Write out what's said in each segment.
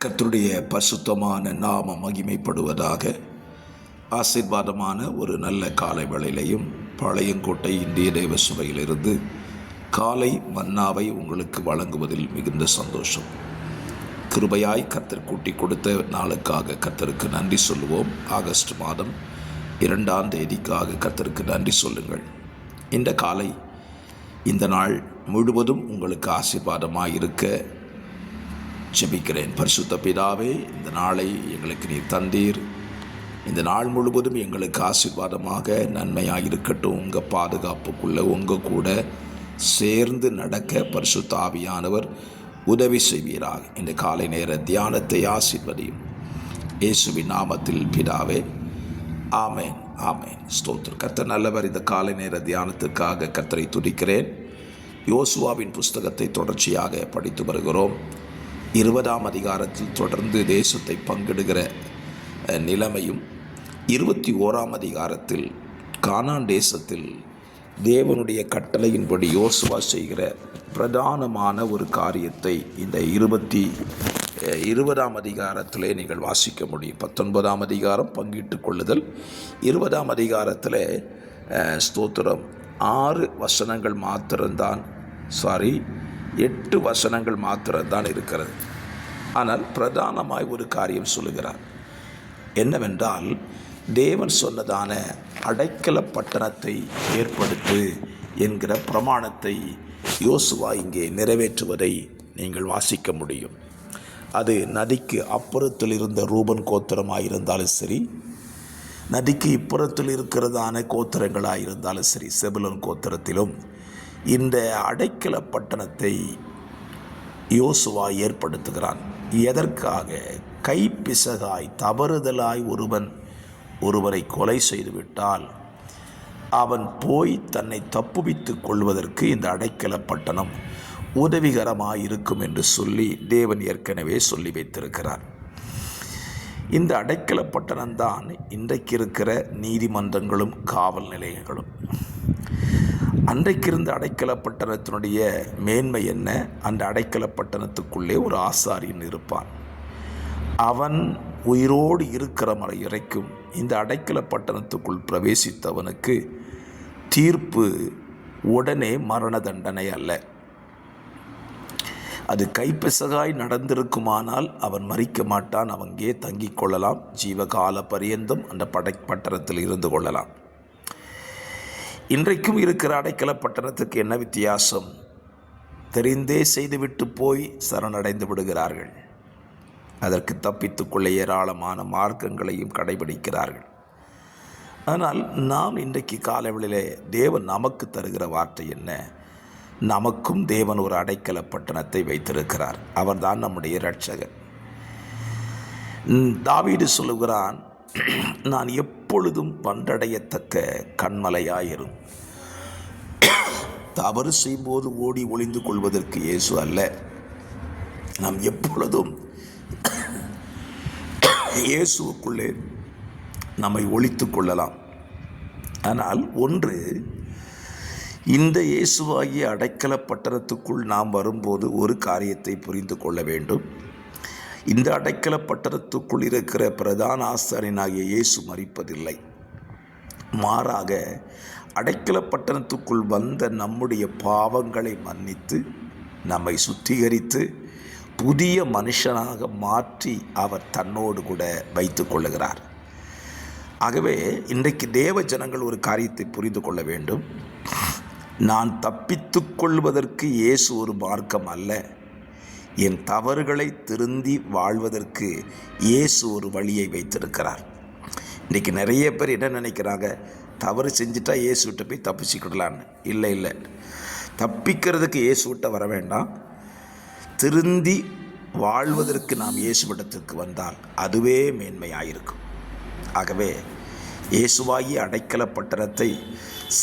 கர்த்தருடைய பரிசுத்தமான நாமம் மகிமைப்படுவதாக. ஆசீர்வாதமான ஒரு நல்ல காலை வேளையிலையும் பாளையங்கோட்டை இந்திய தேவ சபையிலிருந்து காலை மன்னாவை உங்களுக்கு வழங்குவதில் மிகுந்த சந்தோஷம். கிருபையாய் கர்த்தர் கூட்டி கொடுத்த நாளுக்காக கர்த்தருக்கு நன்றி சொல்லுவோம். ஆகஸ்ட் மாதம் 2ஆம் தேதிக்காக கர்த்தருக்கு நன்றி சொல்லுங்கள். இந்த காலை இந்த நாள் முழுவதும் உங்களுக்கு ஆசீர்வாதமாக இருக்க ஜெபிக்கிறேன். பரிசுத்த பிதாவே, இந்த நாளை எங்களுக்கு நீர் தந்தீர். இந்த நாள் முழுவதும் எங்களுக்கு ஆசீர்வாதமாக நன்மையாக இருக்கட்டும். உங்கள் பாதுகாப்புக்குள்ளே உங்கள் கூட சேர்ந்து நடக்க பரிசுத்த ஆவியானவர் உதவி செய்வீராக. இந்த காலை நேர தியானத்தை ஆசீர்வதியும் இயேசுவின் நாமத்தில் பிதாவே, ஆமேன் ஆமேன். ஸ்தோத்திரம். கர்த்தர் நல்லவர். இந்த காலை நேர தியானத்திற்காக கர்த்தரை துதிக்கிறேன். யோசுவாவின் புஸ்தகத்தை தொடர்ச்சியாக படித்து வருகிறோம். 20ஆம் அதிகாரத்தில் தொடர்ந்து தேசத்தை பங்கிடுகிற நிலைமையும், 21ஆம் அதிகாரத்தில் கானான் தேசத்தில் தேவனுடைய கட்டளையின்படி யோசுவா செய்கிற பிரதானமான ஒரு காரியத்தை இந்த 20ஆம் அதிகாரத்திலே நீங்கள் வாசிக்க முடியும். 19ஆம் அதிகாரம் பங்கிட்டு கொள்ளுதல், 20ஆம் அதிகாரத்தில் ஸ்தோத்திரம் 6 வசனங்கள் மாத்திரம்தான் 8 வசனங்கள் மாத்திரம்தான் இருக்கிறது. ஆனால் பிரதானமாய் ஒரு காரியம் சொல்லுகிறார். என்னவென்றால், தேவன் சொன்னதான அடைக்கல பட்டணத்தை ஏற்படுத்து என்கிற பிரமாணத்தை யோசுவா இங்கே நிறைவேற்றுவதை நீங்கள் வாசிக்க முடியும். அது நதிக்கு அப்புறத்தில் இருந்த ரூபன் கோத்திரமாயிருந்தாலும் சரி, நதிக்கு இப்புறத்தில் இருக்கிறதான கோத்திரங்களாக இருந்தாலும் சரி, செபுலன் கோத்திரத்திலும் இந்த அடைக்கல பட்டணத்தை யோசுவா ஏற்படுத்துகிறான். எதற்காக? கைப்பிசகாய் தவறுதலாய் ஒருவரை கொலை செய்துவிட்டால் அவன் போய் தன்னை தப்புவித்துக் கொள்வதற்கு இந்த அடைக்கல பட்டணம் உதவிகரமாக இருக்கும் என்று சொல்லி தேவன் ஏற்கனவே சொல்லி வைத்திருக்கிறார். இந்த அடைக்கல பட்டணம்தான் இன்றைக்கு இருக்கிற நீதிமன்றங்களும் காவல் நிலையங்களும். அன்றைக்கு இருந்த அடைக்கல பட்டணத்தினுடைய மேன்மை என்ன? அந்த அடைக்கல பட்டணத்துக்குள்ளே ஒரு ஆசாரியன் இருப்பான். அவன் உயிரோடு இருக்கிற வரை வரைக்கும் இந்த அடைக்கல பட்டணத்துக்குள் பிரவேசித்தவனுக்கு தீர்ப்பு உடனே மரண தண்டனை அல்ல. அது கைப்பிசகாய் நடந்திருக்குமானால் அவன் மறிக்க மாட்டான். அவங்கே தங்கிக் கொள்ளலாம். ஜீவகால பரியந்தம் அந்த பட்டணத்தில் இருந்து கொள்ளலாம். இன்றைக்கும் இருக்கிற அடைக்கல பட்டணத்துக்கு என்ன வித்தியாசம்? தெரிந்தே செய்துவிட்டு போய் சரணடைந்து விடுகிறார்கள். அதற்கு தப்பித்துக்கொள்ள ஏராளமான மார்க்கங்களையும் கடைபிடிக்கிறார்கள். ஆனால் நாம் இன்றைக்கு காலைவெளியிலே தேவன் நமக்கு தருகிற வார்த்தை என்ன? நமக்கும் தேவன் ஒரு அடைக்கல பட்டணத்தை வைத்திருக்கிறார். அவர்தான் நம்முடைய இரட்சகர். தாவீது சொல்லுகிறான், நான் எப்பொழுதும் வந்தடையத்தக்க கண்மலையாயிரும். தவறு செய்யும்போது ஓடி ஒளிந்து கொள்வதற்கு இயேசு அல்ல. நாம் எப்பொழுதும் இயேசுவுக்குள்ளே நம்மை ஒளித்து கொள்ளலாம். ஆனால் ஒன்று, இந்த இயேசுவாகிய அடைக்கல பட்டணத்துக்குள் நாம் வரும்போது ஒரு காரியத்தை புரிந்து கொள்ள வேண்டும். இந்த அடைக்கல பட்டணத்துக்குள் இருக்கிற பிரதான ஆசாரியனாகிய இயேசு மரிப்பதில்லை. மாறாக அடைக்கல பட்டணத்துக்குள் வந்த நம்முடைய பாவங்களை மன்னித்து நம்மை சுத்திகரித்து புதிய மனுஷனாக மாற்றி அவர் தன்னோடு கூட வைத்து கொள்ளுகிறார். ஆகவே இன்றைக்கு தேவ ஜனங்கள் ஒரு காரியத்தை புரிந்து கொள்ள வேண்டும். நான் தப்பித்து கொள்வதற்கு இயேசு ஒரு மார்க்கம் அல்ல. என் தவறுகளை திருந்தி வாழ்வதற்கு இயேசு ஒரு வழியை வைத்திருக்கிறார். இன்றைக்கி நிறைய பேர் என்ன நினைக்கிறாங்க? தவறு செஞ்சுட்டா இயேசு விட்டு போய் தப்பிச்சுக்கிடலான்னு. இல்லை, தப்பிக்கிறதுக்கு இயேசு விட்ட வர வேண்டாம். திருந்தி வாழ்வதற்கு நாம் இயேசுவிடத்திற்கு வந்தால் அதுவே மேன்மையாயிருக்கும். ஆகவே இயேசுவாகிய அடைக்கல பட்டணத்தை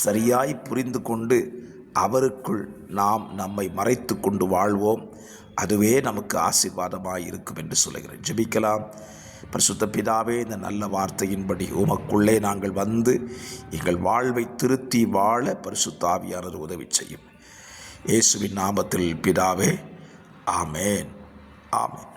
சரியாய் புரிந்து கொண்டு அவருக்குள் நாம் நம்மை மறைத்து கொண்டு வாழ்வோம். அதுவே நமக்கு ஆசீர்வாதமாக இருக்கும் என்று சொல்லுகிறேன். ஜெபிக்கலாம். பரிசுத்த பிதாவே, இந்த நல்ல வார்த்தையின்படி உமக்குள்ளே நாங்கள் வந்து எங்கள் வாழ்வை திருத்தி வாழ பரிசுத்த ஆவியானவர் உதவி செய்யும். இயேசுவின் நாமத்தில் பிதாவே, ஆமேன் ஆமேன்.